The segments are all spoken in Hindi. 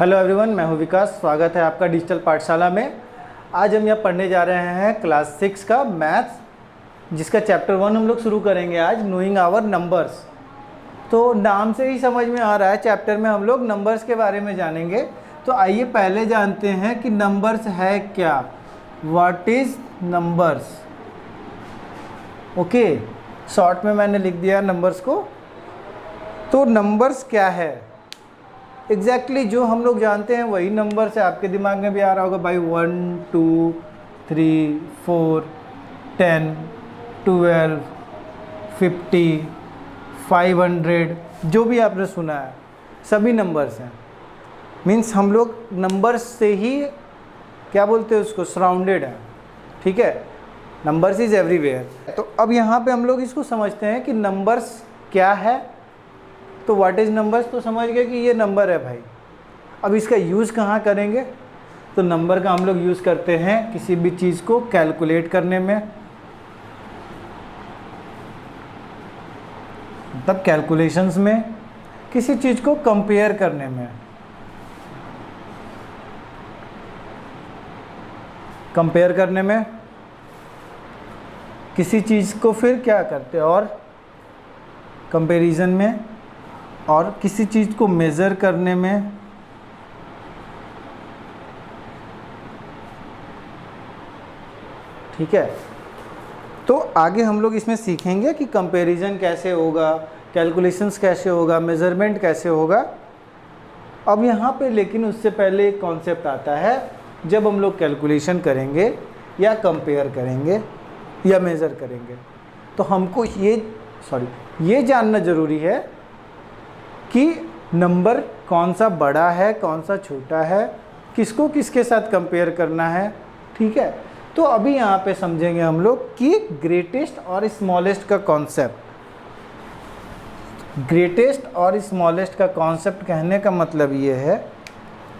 हेलो एवरीवन, मैं हूं विकास। स्वागत है आपका डिजिटल पाठशाला में। आज हम यहाँ पढ़ने जा रहे हैं क्लास 6 का मैथ्स, जिसका चैप्टर 1 हम लोग शुरू करेंगे आज, नोइंग आवर नंबर्स। तो नाम से ही समझ में आ रहा है, चैप्टर में हम लोग नंबर्स के बारे में जानेंगे। तो आइए पहले जानते हैं कि नंबर्स है क्या। What is numbers? Okay, short में मैंने लिख दिया नंबर्स को। तो नंबर्स क्या है एग्जैक्टली जो हम लोग जानते हैं वही नंबर्स है। आपके दिमाग में भी आ रहा होगा भाई 1 2 3 4 10 12 50 500 जो भी आपने सुना है सभी नंबर्स हैं। मीन्स हम लोग नंबर्स से ही क्या बोलते हैं उसको, सराउंडेड है। ठीक है, नंबर्स इज़ एवरीवेयर। तो अब यहाँ पे हम लोग इसको समझते हैं कि नंबर्स क्या है। तो व्हाट इज़ नंबर्स तो समझ गए कि ये नंबर है भाई। अब इसका यूज़ कहाँ करेंगे? तो नंबर का हम लोग यूज़ करते हैं किसी भी चीज़ को कैलकुलेट करने में, मतलब कैलकुलेशंस में, किसी चीज़ को कंपेयर करने में। कंपेयर करने में किसी चीज़ को फिर क्या करते हैं, और कंपैरिजन में, और किसी चीज़ को मेज़र करने में, ठीक है। तो आगे हम लोग इसमें सीखेंगे कि कंपैरिजन कैसे होगा, कैलकुलेशंस कैसे होगा, मेज़रमेंट कैसे होगा। अब यहाँ पे लेकिन उससे पहले एक कॉन्सेप्ट आता है। जब हम लोग कैलकुलेशन करेंगे या कंपेयर करेंगे या मेज़र करेंगे तो हमको ये जानना ज़रूरी है कि नंबर कौन सा बड़ा है, कौन सा छोटा है, किसको किसके साथ कंपेयर करना है। ठीक है, तो अभी यहाँ पे समझेंगे हम लोग कि ग्रेटेस्ट और स्मॉलेस्ट का कॉन्सेप्ट। ग्रेटेस्ट और स्मॉलेस्ट का कॉन्सेप्ट कहने का मतलब ये है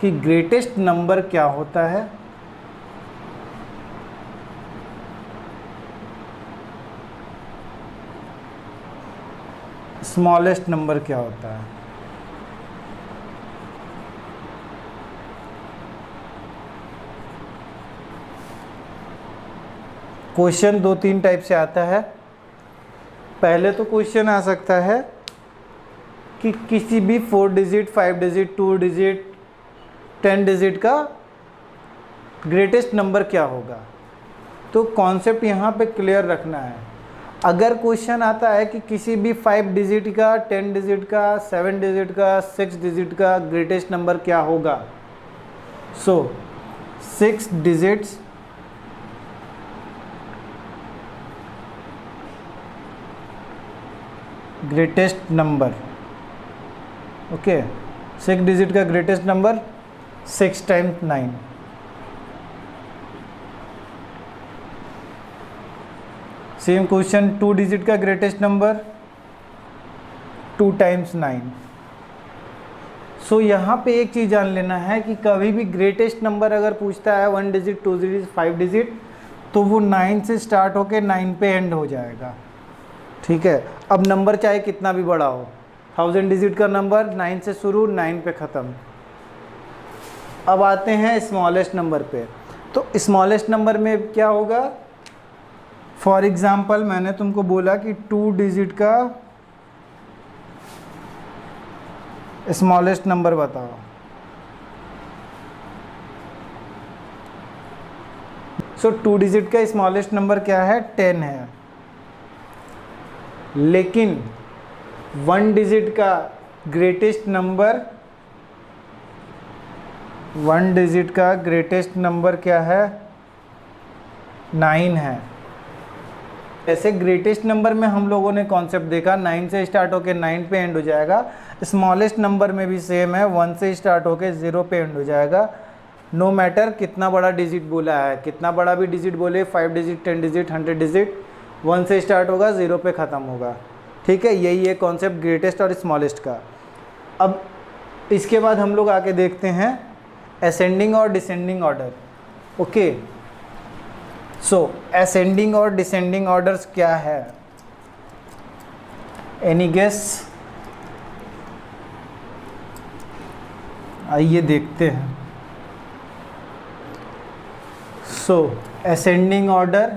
कि ग्रेटेस्ट नंबर क्या होता है, स्मॉलेस्ट नंबर क्या होता है। क्वेश्चन 2-3 टाइप से आता है। पहले तो क्वेश्चन आ सकता है कि किसी भी 4 डिजिट, 5 डिजिट, 2 डिजिट, 10 डिजिट का ग्रेटेस्ट नंबर क्या होगा। तो कॉन्सेप्ट यहाँ पे क्लियर रखना है। अगर क्वेश्चन आता है कि किसी भी 5 डिजिट का, 10 डिजिट का, 7 डिजिट का, 6 डिजिट का ग्रेटेस्ट नंबर क्या होगा, so 6 digits greatest number. Okay, 6 digit का greatest number 6 times 9। Same question 2 digit का ग्रेटेस्ट नंबर 2 टाइम्स 9। सो यहाँ पे एक चीज़ जान लेना है कि कभी भी ग्रेटेस्ट नंबर अगर पूछता है 1 डिजिट, 2 डिजिट, 5 डिजिट, तो वो 9 से स्टार्ट होके 9 पे एंड हो जाएगा। ठीक है, अब नंबर चाहे कितना भी बड़ा हो, 1000 डिजिट का नंबर 9 से शुरू, 9 पे ख़त्म। अब आते हैं स्मॉलेस्ट नंबर पे। तो स्मॉलेस्ट नंबर में क्या होगा? फॉर एग्ज़ाम्पल मैंने तुमको बोला कि 2 डिजिट का स्मॉलेस्ट नंबर बताओ। सो 2 डिजिट का स्मॉलेस्ट नंबर क्या है? 10 है। लेकिन 1 डिजिट का ग्रेटेस्ट नंबर, 1 डिजिट का ग्रेटेस्ट नंबर क्या है? 9 है। ऐसे ग्रेटेस्ट नंबर में हम लोगों ने कॉन्सेप्ट देखा, 9 से स्टार्ट होके 9 पे एंड हो जाएगा। स्मॉलेस्ट नंबर में भी सेम है, 1 से स्टार्ट होके 0 पे एंड हो जाएगा। नो मैटर कितना बड़ा डिजिट बोला है, कितना बड़ा भी डिजिट बोले, 5 डिजिट, 10 डिजिट, 100 डिजिट, 1 से स्टार्ट होगा, 0 पे ख़त्म होगा। ठीक है, यही है कॉन्सेप्ट ग्रेटेस्ट और स्मॉलेस्ट का। अब इसके बाद हम लोग आके देखते हैं असेंडिंग और descending order. Okay, so ascending और डिसेंडिंग ऑर्डर्स क्या है? Any guess? आइए देखते हैं। So ascending order,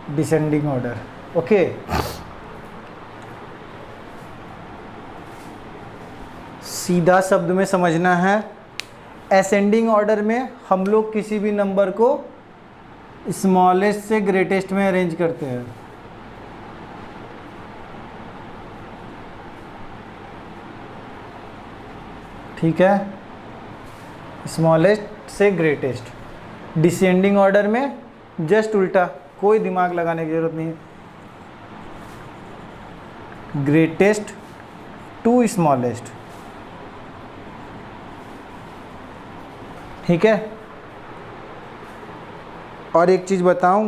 descending order. Okay, सीधा शब्द में समझना है। असेंडिंग ऑर्डर में हम लोग किसी भी नंबर को स्मॉलेस्ट से ग्रेटेस्ट में अरेंज करते हैं। ठीक है, स्मॉलेस्ट से ग्रेटेस्ट। डिसेंडिंग ऑर्डर में जस्ट उल्टा, कोई दिमाग लगाने की जरूरत नहीं है, ग्रेटेस्ट टू स्मॉलेस्ट। ठीक है, और एक चीज़ बताऊं,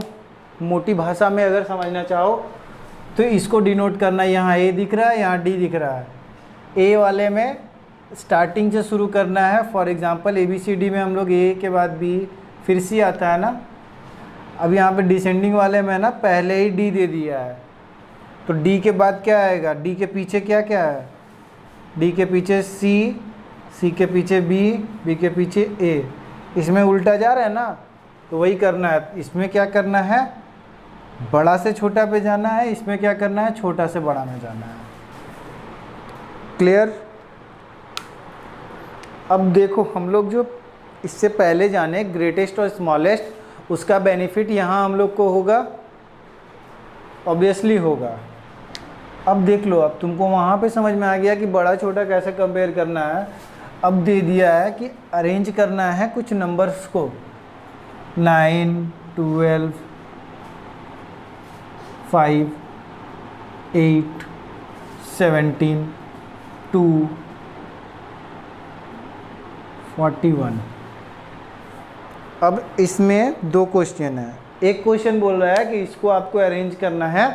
मोटी भाषा में अगर समझना चाहो तो इसको डिनोट करना, यहाँ ए दिख रहा है, यहाँ डी दिख रहा है। ए वाले में स्टार्टिंग से शुरू करना है। फॉर एग्जांपल ABCD में हम लोग ए के बाद बी फिर सी आता है ना। अब यहाँ पे डिसेंडिंग वाले में ना पहले ही डी दे दिया है, तो डी के बाद क्या आएगा, डी के पीछे क्या क्या है, डी के पीछे सी, सी के पीछे बी, बी के पीछे ए। इसमें उल्टा जा रहा है ना, तो वही करना है। इसमें क्या करना है, बड़ा से छोटा पे जाना है, इसमें क्या करना है, छोटा से बड़ा में जाना है। क्लियर? अब देखो, हम लोग जो इससे पहले जाने ग्रेटेस्ट और स्मॉलेस्ट, उसका बेनिफिट यहाँ हम लोग को होगा, ऑब्वियसली होगा। अब देख लो, अब तुमको वहाँ पे समझ में आ गया कि बड़ा छोटा कैसे कंपेयर करना है। अब दे दिया है कि अरेंज करना है कुछ नंबर्स को, 9, 12, 5, 8, 17, 2, 41। अब इसमें दो क्वेश्चन है। एक क्वेश्चन बोल रहा है कि इसको आपको अरेंज करना है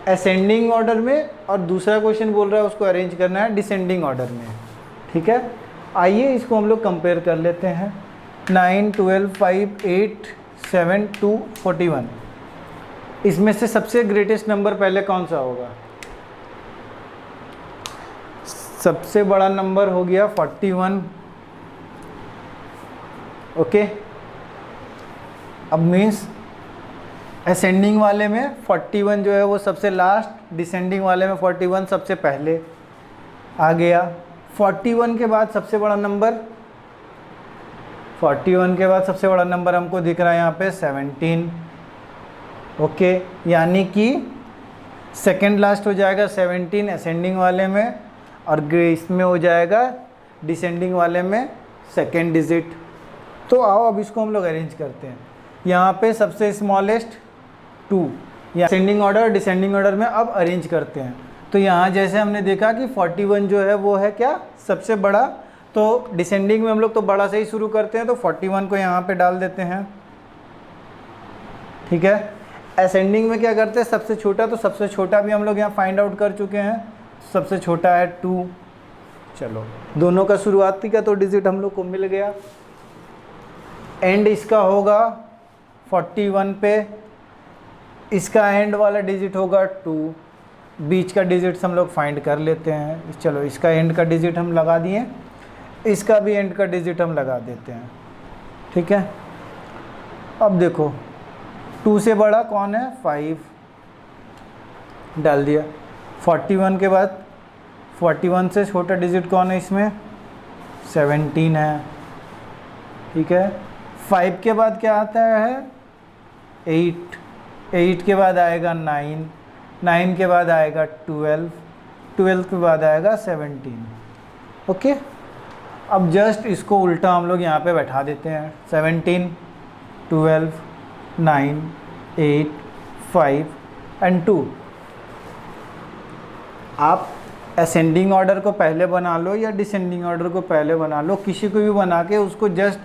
असेंडिंग ऑर्डर में, और दूसरा क्वेश्चन बोल रहा है उसको अरेंज करना है डिसेंडिंग ऑर्डर में। ठीक है, आइए इसको हम लोग कंपेयर कर लेते हैं। 9, 12, 5, 8, 7, 2, 41। इसमें से सबसे ग्रेटेस्ट नंबर पहले कौन सा होगा? सबसे बड़ा नंबर हो गया 41। ओके, अब मीन्स असेंडिंग वाले में 41 जो है वो सबसे लास्ट, डिसेंडिंग वाले में 41 सबसे पहले आ गया। 41 के बाद सबसे बड़ा नंबर, 41 के बाद सबसे बड़ा नंबर हमको दिख रहा है यहाँ पे 17। ओके, यानी कि सेकंड लास्ट हो जाएगा 17 असेंडिंग वाले में, और इसमें हो जाएगा डिसेंडिंग वाले में सेकंड डिजिट। तो आओ अब इसको हम लोग अरेंज करते हैं। यहाँ पे सबसे स्मॉलेस्ट 2, या असेंडिंग ऑर्डर डिसेंडिंग ऑर्डर में अब अरेंज करते हैं। तो यहाँ जैसे हमने देखा कि 41 जो है वो है क्या, सबसे बड़ा। तो डिसेंडिंग में हम लोग तो बड़ा से ही शुरू करते हैं, तो 41 को यहाँ पे डाल देते हैं। ठीक है, असेंडिंग में क्या करते हैं, सबसे छोटा, तो सबसे छोटा भी हम लोग यहाँ फाइंड आउट कर चुके हैं, सबसे छोटा है 2। चलो, दोनों का शुरुआती का तो डिजिट हम लोग को मिल गया। एंड इसका होगा 41 पे, इसका एंड वाला डिजिट होगा 2, बीच का डिजिट्स हम लोग फाइंड कर लेते हैं। चलो, इसका एंड का डिजिट हम लगा दिए, इसका भी एंड का डिजिट हम लगा देते हैं। ठीक है, अब देखो 2 से बड़ा कौन है, 5 डाल दिया। 41 के बाद 41 से छोटा डिजिट कौन है इसमें, 17 है। ठीक है, 5 के बाद क्या आता है, 8, 8 के बाद आएगा 9, 9 के बाद आएगा 12, 12 के बाद आएगा 17। ओके, अब जस्ट इसको उल्टा हम लोग यहाँ पे बैठा देते हैं। 17, 12, 9, 8, 5 एंड 2। आप असेंडिंग ऑर्डर को पहले बना लो या डिसेंडिंग ऑर्डर को पहले बना लो, किसी को भी बना के उसको जस्ट,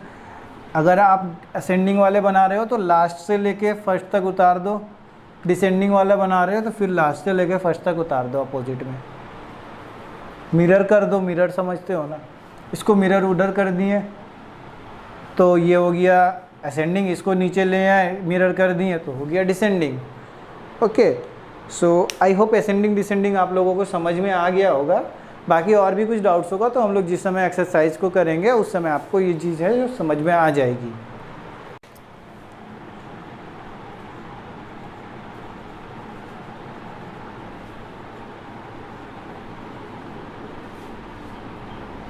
अगर आप असेंडिंग वाले बना रहे हो तो लास्ट से लेके फर्स्ट तक उतार दो, डिसेंडिंग वाला बना रहे हो तो फिर लास्ट से लेके फर्स्ट तक उतार दो अपोजिट में। मिरर कर दो, मिरर समझते हो ना, इसको मिरर उधर कर दिए तो ये हो गया असेंडिंग, इसको नीचे ले आए मिरर कर दिए तो हो गया descending. Okay, so I hope ascending descending आप लोगों को समझ में आ गया होगा। बाकी और भी कुछ डाउट्स होगा तो हम लोग जिस समय एक्सरसाइज को करेंगे उस समय आपको ये चीज़ है जो समझ में आ जाएगी।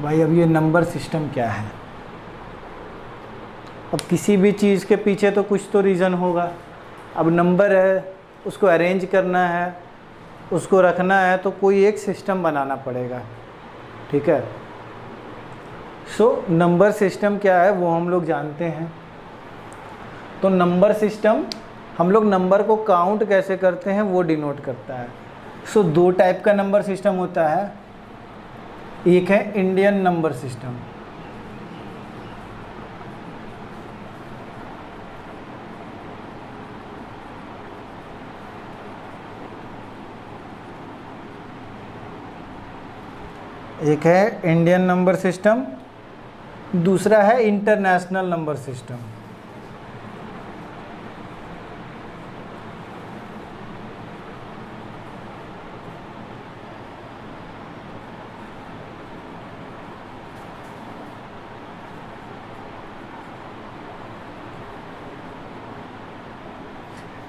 भाई अब ये नंबर सिस्टम क्या है, अब किसी भी चीज़ के पीछे तो कुछ तो रीज़न होगा। अब नंबर है, उसको अरेंज करना है, उसको रखना है, तो कोई एक सिस्टम बनाना पड़ेगा। ठीक है, सो नंबर सिस्टम क्या है वो हम लोग जानते हैं। तो नंबर सिस्टम हम लोग नंबर को काउंट कैसे करते हैं वो डिनोट करता है। सो दो टाइप का नंबर सिस्टम होता है, एक है इंडियन नंबर सिस्टम, एक है इंडियन नंबर सिस्टम, दूसरा है इंटरनेशनल नंबर सिस्टम।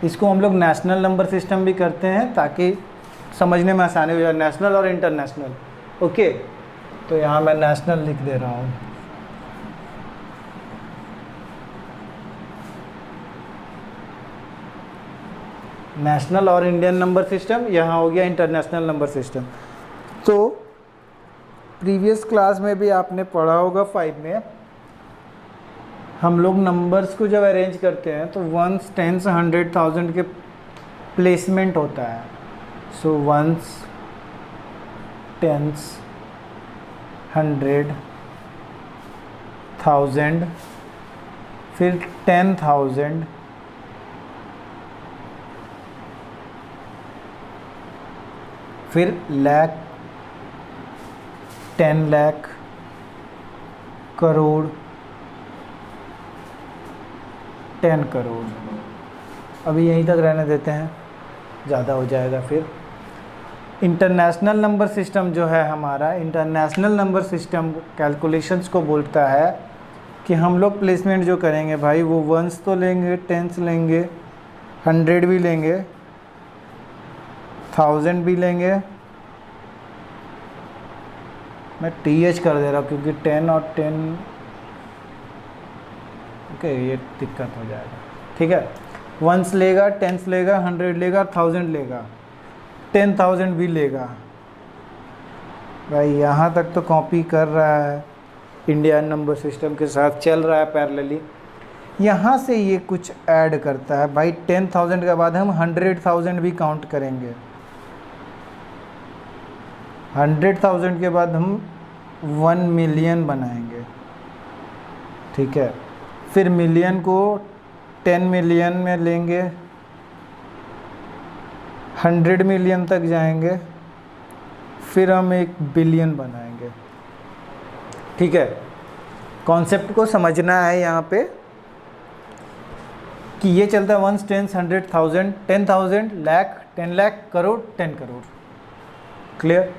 इसको हम लोग नेशनल नंबर सिस्टम भी करते हैं ताकि समझने में आसानी हो जाए, नेशनल और इंटरनेशनल। ओके, तो यहाँ मैं नेशनल लिख दे रहा हूँ। नेशनल और इंडियन नंबर सिस्टम, यहाँ हो गया इंटरनेशनल नंबर सिस्टम। तो प्रीवियस क्लास में भी आपने पढ़ा होगा 5 में, हम लोग नंबर्स को जब अरेंज करते हैं तो 1s, 10s, 100, 1000 के प्लेसमेंट होता है। सो 1s, 10s, 100, 1000, फिर 10,000, फिर लाख, 10 लाख, करोड़, 10 करोड़। अभी यहीं तक रहने देते हैं, ज़्यादा हो जाएगा फिर। इंटरनेशनल नंबर सिस्टम जो है हमारा, इंटरनेशनल नंबर सिस्टम कैलकुलेशंस को बोलता है कि हम लोग प्लेसमेंट जो करेंगे भाई वो 1s तो लेंगे, 10s लेंगे, 100 भी लेंगे, 1000 भी लेंगे। मैं TH कर दे रहा हूँ क्योंकि 10 और 10 ओके ये दिक्कत हो जाएगा। ठीक है, 1s लेगा, 10s लेगा, 100 लेगा, 1000 लेगा, 10,000 भी लेगा। भाई यहाँ तक तो कॉपी कर रहा है, इंडियन नंबर सिस्टम के साथ चल रहा है पैरेलली। यहाँ से ये कुछ ऐड करता है भाई, 10,000 के बाद हम 100,000 भी काउंट करेंगे, 100,000 के बाद हम 1 मिलियन बनाएंगे। ठीक है, फिर मिलियन को 10 मिलियन में लेंगे, 100 मिलियन तक जाएंगे, फिर हम 1 बिलियन बनाएंगे। ठीक है, कॉन्सेप्ट को समझना है यहाँ पे कि ये चलता है 1s, 10s, 100, 1000, 10,000, lakh, 10 lakh, crore, 10 crore. Clear,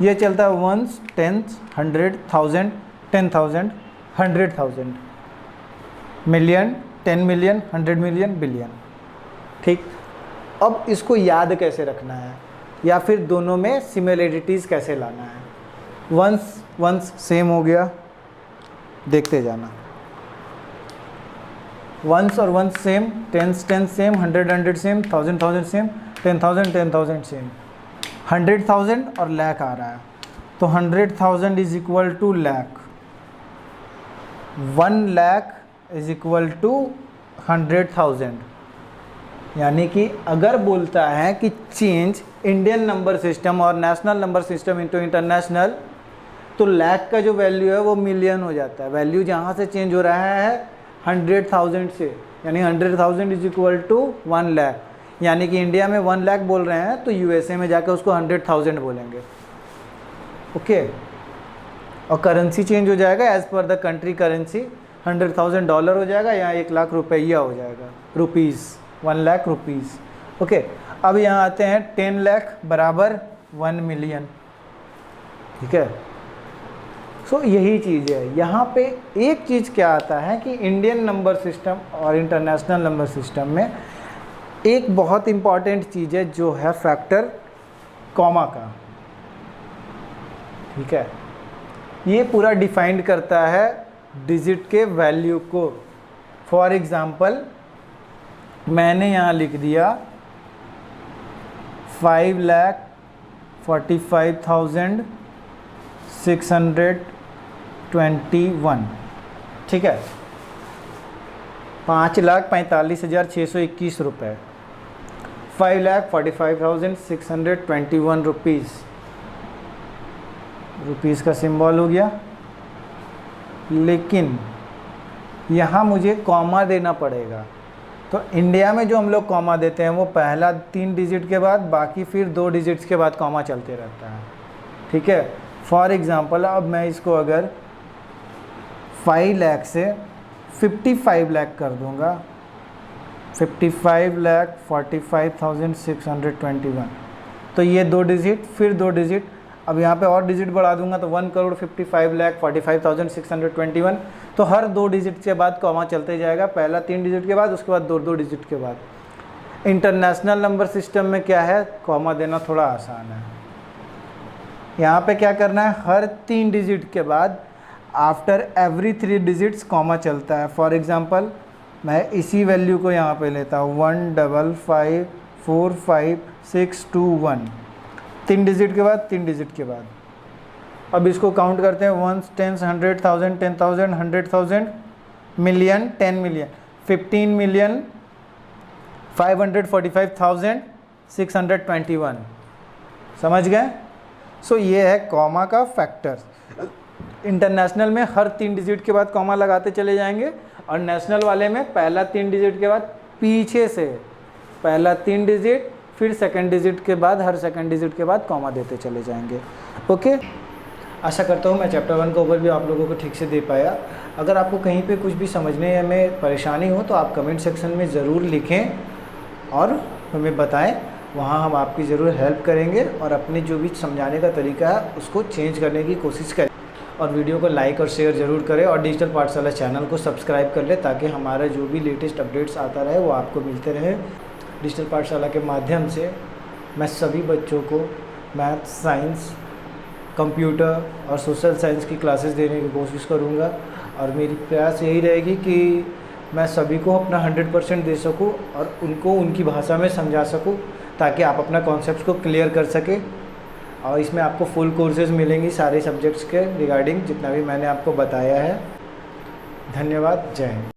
ये चलता है 1s, 10s, 100, 1000, 10,000, 100,000, million, 10 million, 100 million, billion. ठीक, अब इसको याद कैसे रखना है या फिर दोनों में सिमिलरिटीज़ कैसे लाना है। 1s सेम हो गया, देखते जाना, 1s और 1s same, 10s same, 100 same, 1000 same, 10,000 same, 100,000 और लाख आ रहा है तो 100,000 is equal to lakh, 1 lakh is equal to 100,000। यानी कि अगर बोलता है कि चेंज इंडियन नंबर सिस्टम और national number system into international, तो लाख का जो वैल्यू है वो मिलियन हो जाता है। वैल्यू जहाँ से चेंज हो रहा है 100,000 से, यानी 100,000 इज इक्वल टू 1 लाख। यानी कि इंडिया में 1 लाख बोल रहे हैं तो USA में जाकर उसको 100,000 बोलेंगे। ओके। और करेंसी चेंज हो जाएगा as per the country currency, $100,000 हो जाएगा, यहाँ 1 लाख रुपया हो जाएगा, रुपीज़, 1 लाख रुपीज़। ओके, अब यहाँ आते हैं 10 लाख बराबर 1 मिलियन, ठीक है। सो यही चीज़ है यहाँ पे। एक चीज़ क्या आता है कि इंडियन नंबर सिस्टम और इंटरनेशनल नंबर सिस्टम में एक बहुत इम्पॉर्टेंट चीज़ है जो है फैक्टर कॉमा का, ठीक है। ये पूरा डिफाइंड करता है डिजिट के वैल्यू को। फॉर एग्ज़ाम्पल मैंने यहाँ लिख दिया 5,45,621, ठीक है, 5,45,621 रुपये, 5,45,621 रुपीज़ का सिंबल हो गया। लेकिन यहाँ मुझे कॉमा देना पड़ेगा। तो इंडिया में जो हम लोग कॉमा देते हैं वो पहला 3 डिजिट के बाद, बाकी फिर 2 डिजिट्स के बाद कॉमा चलते रहता है, ठीक है। फॉर एग्ज़ाम्पल अब मैं इसको अगर 5 लाख से 55 लाख कर दूंगा, 55,45,621, तो ये 2 डिजिट फिर 2 डिजिट, अब यहाँ पे और डिजिट बढ़ा दूंगा तो 1,55,45,621। तो हर 2 डिजिट के बाद कॉमा चलते जाएगा, पहला 3 डिजिट के बाद, उसके बाद 2 डिजिट के बाद। इंटरनेशनल नंबर सिस्टम में क्या है, कॉमा देना थोड़ा आसान है। यहाँ पे क्या करना है, हर 3 डिजिट के बाद आफ्टर एवरी 3 डिजिट्स कॉमा चलता है। फॉर एग्ज़ाम्पल मैं इसी वैल्यू को यहाँ पे लेता हूँ 155,45621, 3 डिजिट के बाद 3 डिजिट के बाद। अब इसको काउंट करते हैं 1s, 10s, 100,000, 10,000, 100,000, मिलियन, 10 मिलियन, 15,545,621, समझ गए। सो ये है कॉमा का फैक्टर। इंटरनेशनल में हर 3 डिजिट के बाद कॉमा लगाते चले जाएंगे, और नेशनल वाले में पहला 3 डिजिट के बाद पीछे से पहला 3 डिजिट फिर सेकंड डिजिट के बाद, हर सेकंड डिजिट के बाद कॉमा देते चले जाएंगे। ओके, आशा करता हूँ मैं चैप्टर 1 का ओवरव्यू आप लोगों को ठीक से दे पाया। अगर आपको कहीं पे कुछ भी समझने में परेशानी हो तो आप कमेंट सेक्शन में ज़रूर लिखें और हमें बताएं, वहाँ हम आपकी ज़रूर हेल्प करेंगे और अपने जो भी समझाने का तरीका है उसको चेंज करने की कोशिश करें। और वीडियो को लाइक और शेयर ज़रूर करें, और डिजिटल पाठशाला चैनल को सब्सक्राइब कर लें ताकि हमारा जो भी लेटेस्ट अपडेट्स आता रहे वो आपको मिलते रहे। डिजिटल पाठशाला के माध्यम से मैं सभी बच्चों को मैथ, साइंस, कंप्यूटर और सोशल साइंस की क्लासेस देने की कोशिश करूँगा, और मेरी प्रयास यही रहेगी कि मैं सभी को अपना 100% दे सकूँ और उनको उनकी भाषा में समझा सकूँ, ताकि आप अपना कॉन्सेप्ट को क्लियर कर सकें। और इसमें आपको फुल कोर्सेज मिलेंगी सारे सब्जेक्ट्स के रिगार्डिंग, जितना भी मैंने आपको बताया है। धन्यवाद, जय हिंद।